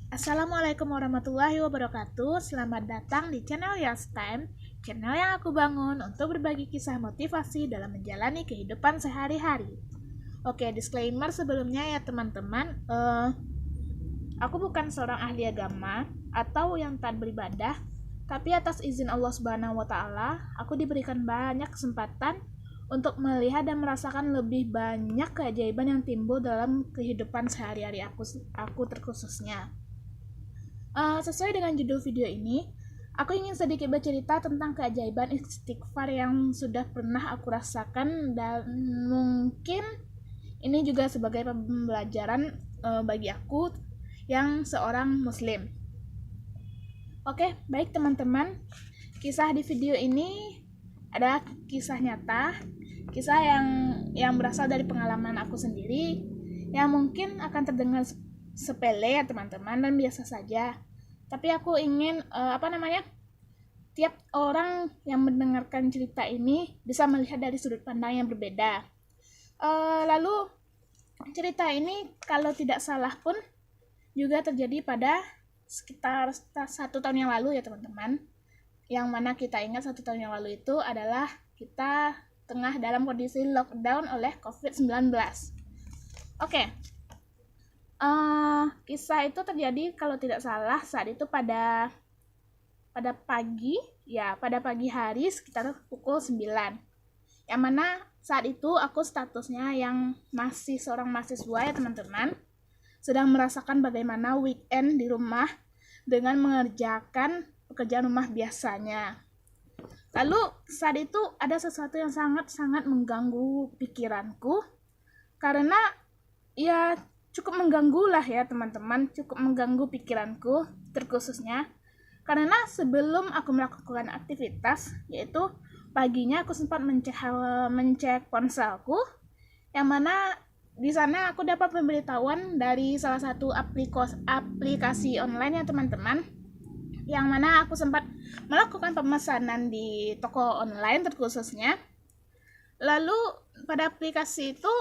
Assalamualaikum warahmatullahi wabarakatuh. Selamat datang di channel Yas Time, channel yang aku bangun untuk berbagi kisah motivasi dalam menjalani kehidupan sehari-hari. Oke, disclaimer sebelumnya ya teman-teman. Aku bukan seorang ahli agama atau yang taat beribadah, tapi atas izin Allah Subhanahu wa Ta'ala, aku diberikan banyak kesempatan untuk melihat dan merasakan lebih banyak keajaiban yang timbul dalam kehidupan sehari-hari aku terkhususnya. Sesuai dengan judul video ini, aku ingin sedikit bercerita tentang keajaiban istighfar yang sudah pernah aku rasakan, dan mungkin ini juga sebagai pembelajaran bagi aku yang seorang muslim. Oke, baik teman-teman, kisah di video ini adalah kisah nyata, kisah yang berasal dari pengalaman aku sendiri, yang mungkin akan terdengar sepele ya teman-teman dan biasa saja. Tapi aku ingin tiap orang yang mendengarkan cerita ini bisa melihat dari sudut pandang yang berbeda. Lalu cerita ini kalau tidak salah pun juga terjadi pada sekitar 1 tahun yang lalu ya teman-teman. Yang mana kita ingat 1 tahun yang lalu itu adalah kita tengah dalam kondisi lockdown oleh COVID-19. Oke. Kisah itu terjadi kalau tidak salah saat itu pada pagi hari sekitar pukul 9. Yang mana saat itu aku statusnya yang masih seorang mahasiswa ya teman-teman, sedang merasakan bagaimana weekend di rumah dengan mengerjakan pekerjaan rumah biasanya. Lalu saat itu ada sesuatu yang sangat-sangat mengganggu pikiranku, karena ya cukup mengganggu lah ya teman-teman, cukup mengganggu pikiranku terkhususnya karena sebelum aku melakukan aktivitas, yaitu paginya aku sempat mencek ponselku, yang mana di sana aku dapat pemberitahuan dari salah satu aplikasi online ya teman-teman, yang mana aku sempat melakukan pemesanan di toko online terkhususnya. Lalu pada aplikasi itu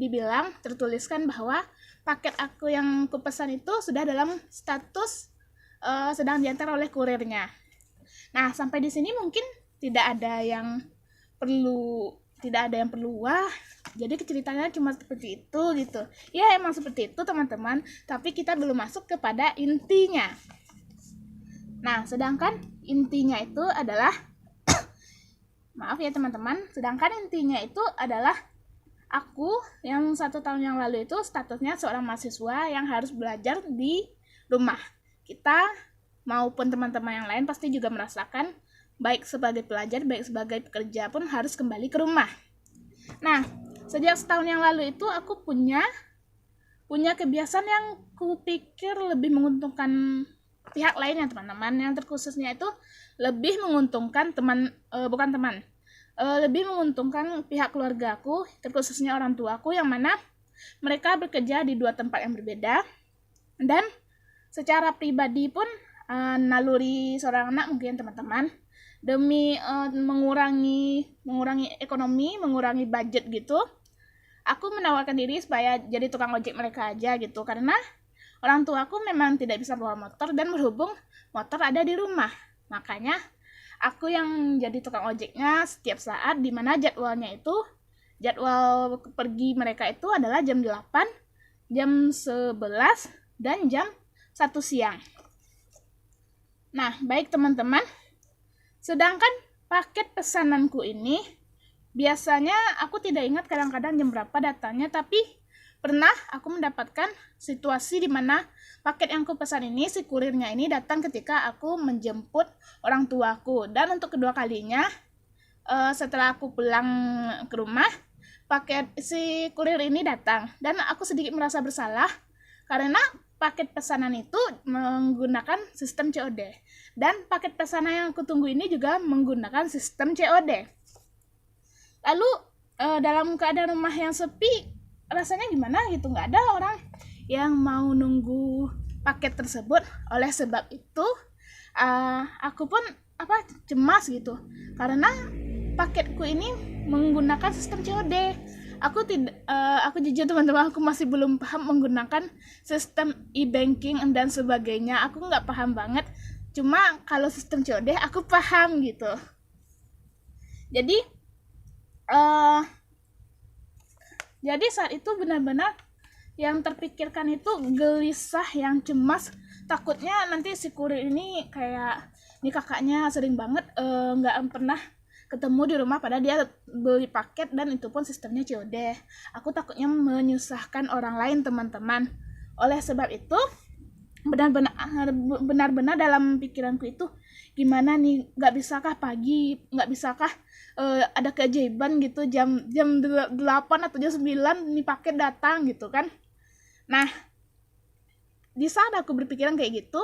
dibilang tertuliskan bahwa paket aku yang kupesan itu sudah dalam status sedang diantar oleh kurirnya. Nah, sampai di sini mungkin tidak ada yang perlu wah, jadi ceritanya cuma seperti itu gitu. Ya emang seperti itu teman-teman, tapi kita belum masuk kepada intinya. Nah, sedangkan intinya itu adalah sedangkan intinya itu adalah aku yang 1 tahun yang lalu itu statusnya seorang mahasiswa yang harus belajar di rumah. Kita maupun teman-teman yang lain pasti juga merasakan, baik sebagai pelajar, baik sebagai pekerja pun harus kembali ke rumah. Nah, sejak setahun yang lalu itu aku punya kebiasaan yang kupikir lebih menguntungkan pihak lainnya teman-teman, yang terkhususnya itu lebih menguntungkan lebih menguntungkan pihak keluargaku, terkhususnya orang tuaku, yang mana mereka bekerja di 2 tempat yang berbeda, dan secara pribadi pun naluri seorang anak mungkin teman-teman, demi mengurangi ekonomi, mengurangi budget gitu, aku menawarkan diri supaya jadi tukang ojek mereka aja gitu, karena orang tuaku memang tidak bisa bawa motor, dan berhubung motor ada di rumah, makanya aku yang jadi tukang ojeknya setiap saat, di mana jadwal pergi mereka itu adalah jam 8, jam 11, dan jam 1 siang. Nah, baik teman-teman, sedangkan paket pesananku ini biasanya aku tidak ingat kadang-kadang jam berapa datangnya, tapi pernah aku mendapatkan situasi di mana paket yang aku pesan ini, si kurirnya ini datang ketika aku menjemput orang tuaku. Dan untuk kedua kalinya, setelah aku pulang ke rumah, paket si kurir ini datang. Dan aku sedikit merasa bersalah karena paket pesanan itu menggunakan sistem COD. Dan paket pesanan yang aku tunggu ini juga menggunakan sistem COD. Lalu dalam keadaan rumah yang sepi, rasanya gimana gitu, nggak ada orang yang mau nunggu paket tersebut. Oleh sebab itu aku pun cemas gitu, karena paketku ini menggunakan sistem COD. Aku jujur teman-teman, aku masih belum paham menggunakan sistem e-banking dan sebagainya. Aku nggak paham banget. Cuma kalau sistem COD aku paham gitu. Jadi uh, jadi saat itu benar-benar yang terpikirkan itu gelisah, yang cemas, takutnya nanti si kurir ini kayak ini kakaknya sering banget nggak pernah ketemu di rumah padahal dia beli paket dan itu pun sistemnya COD. Aku takutnya menyusahkan orang lain teman-teman. Oleh sebab itu benar-benar dalam pikiranku itu gimana nih, nggak bisakah pagi, nggak bisakah ada keajaiban gitu jam 8 atau jam 9 nih paket datang gitu kan. Nah, di saat aku berpikiran kayak gitu,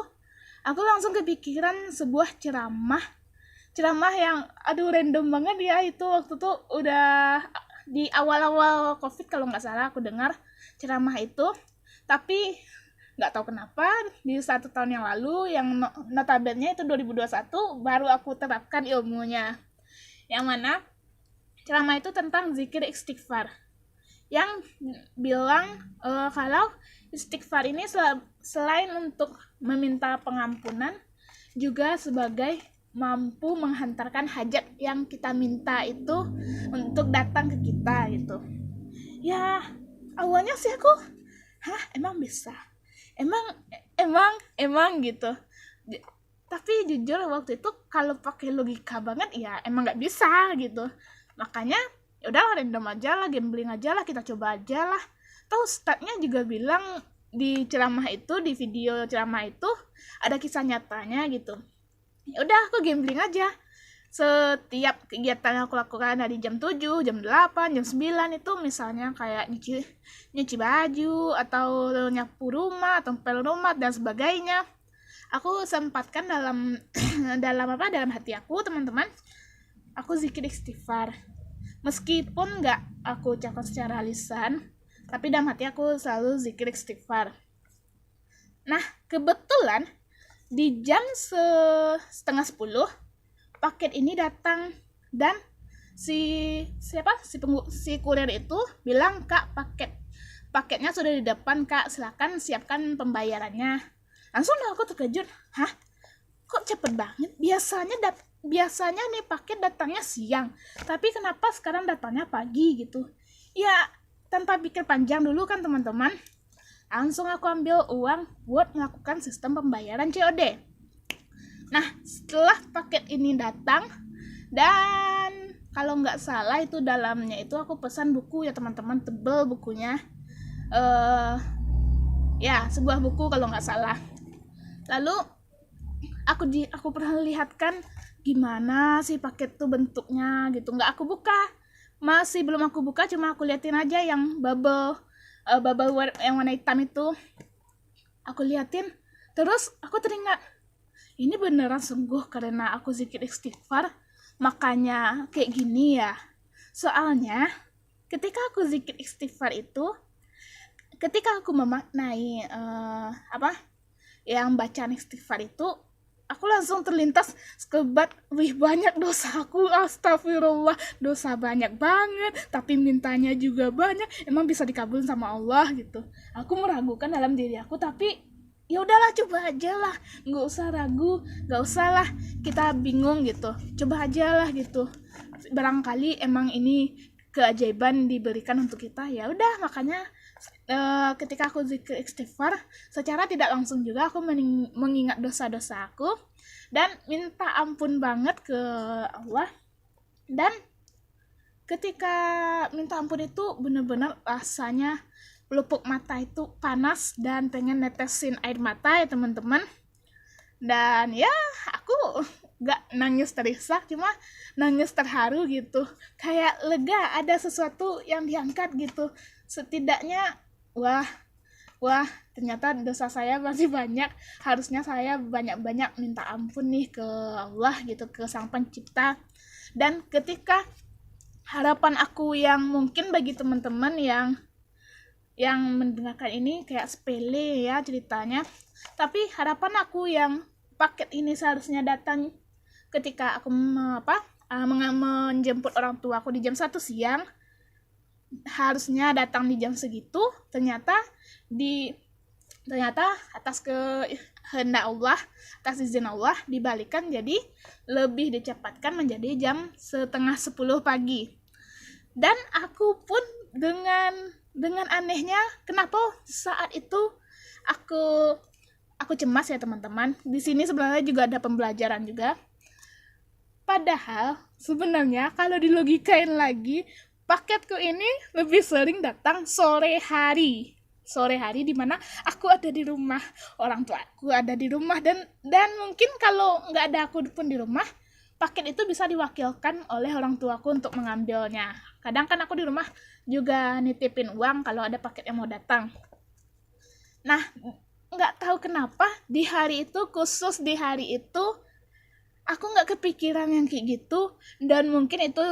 aku langsung kepikiran sebuah ceramah yang random banget ya. Itu waktu tuh udah di awal-awal COVID kalau nggak salah aku dengar ceramah itu. Tapi nggak tahu kenapa di 1 tahun yang lalu, yang notabene itu 2021, baru aku terapkan ilmunya, yang mana ceramah itu tentang zikir istighfar, yang bilang kalau istighfar ini selain untuk meminta pengampunan, juga sebagai mampu menghantarkan hajat yang kita minta itu untuk datang ke kita gitu. Ya, awalnya sih aku, emang bisa? Emang gitu. Tapi jujur waktu itu kalau pakai logika banget ya emang nggak bisa gitu. Makanya ya udahlah, random aja lah, gambling aja lah, kita coba aja lah. Tahu ustadznya juga bilang di ceramah itu, di video ceramah itu ada kisah nyatanya gitu. Ya udah, aku gambling aja. Setiap kegiatan yang aku lakukan dari jam 7, jam 8, jam 9 itu misalnya kayak nyuci baju atau nyapu rumah atau ngepel rumah dan sebagainya, aku sempatkan dalam dalam hati aku teman-teman, aku zikir istighfar. Meskipun nggak aku ucapkan secara lisan, tapi dalam hati aku selalu zikir istighfar. Nah, kebetulan di jam 9:30 paket ini datang dan si kurir itu bilang, "Kak, paketnya sudah di depan, Kak. Silakan siapkan pembayarannya." Langsung aku terkejut. Hah? Kok cepet banget? Biasanya nih paket datangnya siang, tapi kenapa sekarang datangnya pagi gitu? Ya, tanpa pikir panjang dulu kan teman-teman. Langsung aku ambil uang buat melakukan sistem pembayaran COD. Nah, setelah paket ini datang, dan kalau nggak salah itu dalamnya itu aku pesan buku ya teman-teman, tebel bukunya. Ya, sebuah buku kalau nggak salah. Lalu aku perlihatkan gimana sih paket tuh bentuknya gitu. Nggak aku buka, masih belum aku buka, cuma aku liatin aja yang bubble yang warna hitam itu. Aku liatin, terus aku teringat, ini beneran sungguh karena aku zikir istighfar, makanya kayak gini ya. Soalnya ketika aku zikir istighfar itu, ketika aku memaknai yang bacaan istighfar itu, aku langsung terlintas sekebat, wih banyak dosaku, astagfirullah, dosa banyak banget, tapi mintanya juga banyak, emang bisa dikabulin sama Allah gitu. Aku meragukan dalam diri aku, tapi ya udahlah, coba aja lah, nggak usah ragu, nggak usah lah kita bingung gitu, coba aja lah gitu, barangkali emang ini keajaiban diberikan untuk kita. Ya udah, makanya ketika aku zikir istighfar, secara tidak langsung juga aku mengingat dosa-dosa aku dan minta ampun banget ke Allah. Dan ketika minta ampun itu benar-benar rasanya pelupuk mata itu panas dan pengen netesin air mata ya teman-teman. Dan ya, aku gak nangis terisak, cuma nangis terharu gitu, kayak lega, ada sesuatu yang diangkat gitu. Setidaknya wah ternyata dosa saya masih banyak, harusnya saya banyak-banyak minta ampun nih ke Allah gitu, ke Sang Pencipta. Dan ketika harapan aku yang mungkin bagi teman-teman yang mendengarkan ini kayak sepele ya ceritanya, tapi harapan aku yang paket ini seharusnya datang ketika aku menjemput orang tua aku di jam 1 siang, harusnya datang di jam segitu, ternyata atas kehendak Allah, atas izin Allah dibalikan jadi lebih dicepatkan menjadi jam setengah 10 pagi. Dan aku pun dengan anehnya, kenapa saat itu aku cemas ya teman-teman. Di sini sebenarnya juga ada pembelajaran juga. Padahal sebenarnya kalau dilogikain lagi, paketku ini lebih sering datang sore hari di mana aku ada di rumah, orang tua aku ada di rumah, dan mungkin kalau nggak ada aku pun di rumah, paket itu bisa diwakilkan oleh orang tuaku untuk mengambilnya. Kadang kan aku di rumah juga nitipin uang kalau ada paket yang mau datang. Nah, nggak tahu kenapa di hari itu, khusus di hari itu, aku nggak kepikiran yang kayak gitu, dan mungkin itu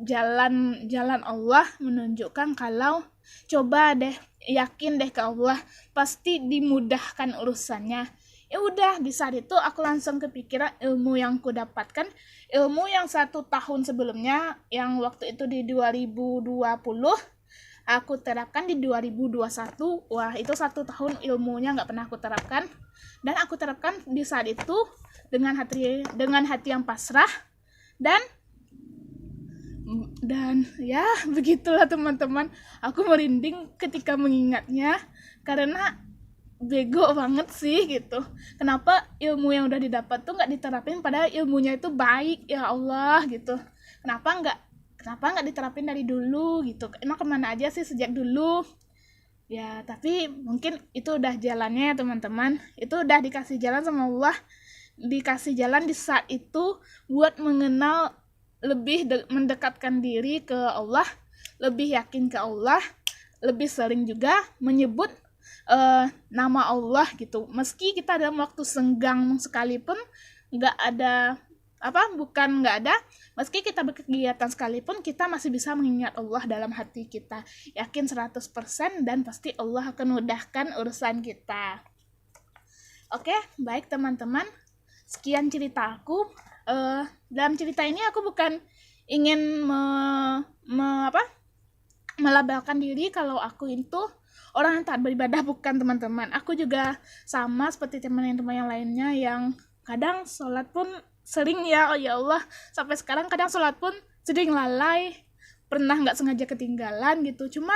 jalan Allah menunjukkan kalau coba deh, yakin deh ke Allah, pasti dimudahkan urusannya. Ya udah, di saat itu aku langsung kepikiran ilmu yang ku dapatkan, ilmu yang 1 tahun sebelumnya, yang waktu itu di 2020 aku terapkan di 2021. Wah, itu 1 tahun ilmunya nggak pernah aku terapkan, dan aku terapkan di saat itu dengan hati yang pasrah, dan ya begitulah teman-teman. Aku merinding ketika mengingatnya karena bego banget sih gitu. Kenapa ilmu yang udah didapat tuh nggak diterapin, padahal ilmunya itu baik, ya Allah gitu. Kenapa nggak diterapin dari dulu gitu? Emang kemana aja sih sejak dulu? Ya, tapi mungkin itu udah jalannya ya teman-teman. Itu udah dikasih jalan sama Allah, dikasih jalan di saat itu buat mengenal, lebih mendekatkan diri ke Allah, lebih yakin ke Allah, lebih sering juga menyebut nama Allah gitu. Meski kita dalam waktu senggang sekalipun meski kita berkegiatan sekalipun, kita masih bisa mengingat Allah dalam hati kita, yakin 100%, dan pasti Allah akan mudahkan urusan kita. Oke, baik teman-teman, sekian cerita aku. Dalam cerita ini aku bukan ingin melabelkan diri kalau aku itu orang yang taat beribadah, bukan teman-teman. Aku juga sama seperti teman-teman yang lainnya yang kadang sholat pun sering ya Allah, sampai sekarang kadang sholat pun sering lalai, pernah nggak sengaja ketinggalan gitu. Cuma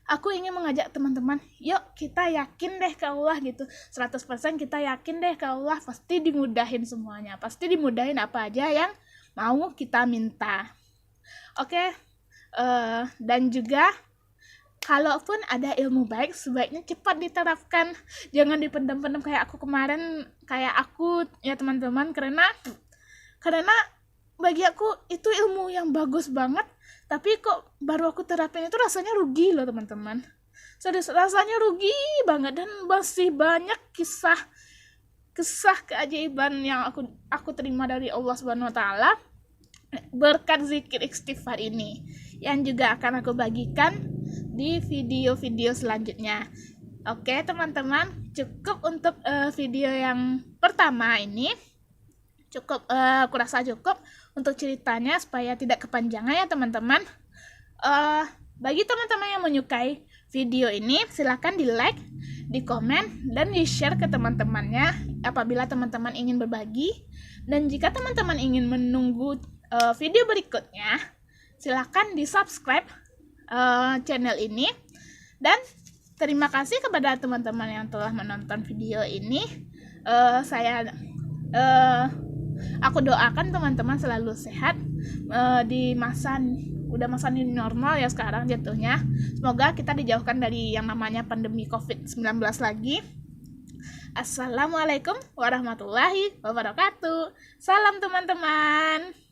aku ingin mengajak teman-teman, yuk kita yakin deh ke Allah gitu, 100% kita yakin deh ke Allah, pasti dimudahin semuanya, pasti dimudahin apa aja yang mau kita minta. Oke, dan juga kalaupun ada ilmu baik, sebaiknya cepat diterapkan, jangan dipendam-pendam kayak aku kemarin, kayak aku ya teman-teman, karena bagi aku itu ilmu yang bagus banget, tapi kok baru aku terapin itu rasanya rugi loh teman-teman. Rasanya rugi banget, dan masih banyak kisah keajaiban yang aku terima dari Allah Subhanahu wa taala berkat zikir istighfar ini, yang juga akan aku bagikan di video-video selanjutnya. Oke teman-teman, cukup untuk video yang pertama ini. Aku rasa cukup untuk ceritanya supaya tidak kepanjangan ya teman-teman. Bagi teman-teman yang menyukai video ini, silakan di like, di komen, dan di share ke teman-temannya apabila teman-teman ingin berbagi. Dan jika teman-teman ingin menunggu video berikutnya, silakan di subscribe channel ini. Dan terima kasih kepada teman-teman yang telah menonton video ini. Aku doakan teman-teman selalu sehat di masa new normal ya sekarang jatuhnya. Semoga kita dijauhkan dari yang namanya pandemi COVID-19 lagi. Assalamualaikum warahmatullahi wabarakatuh. Salam teman-teman.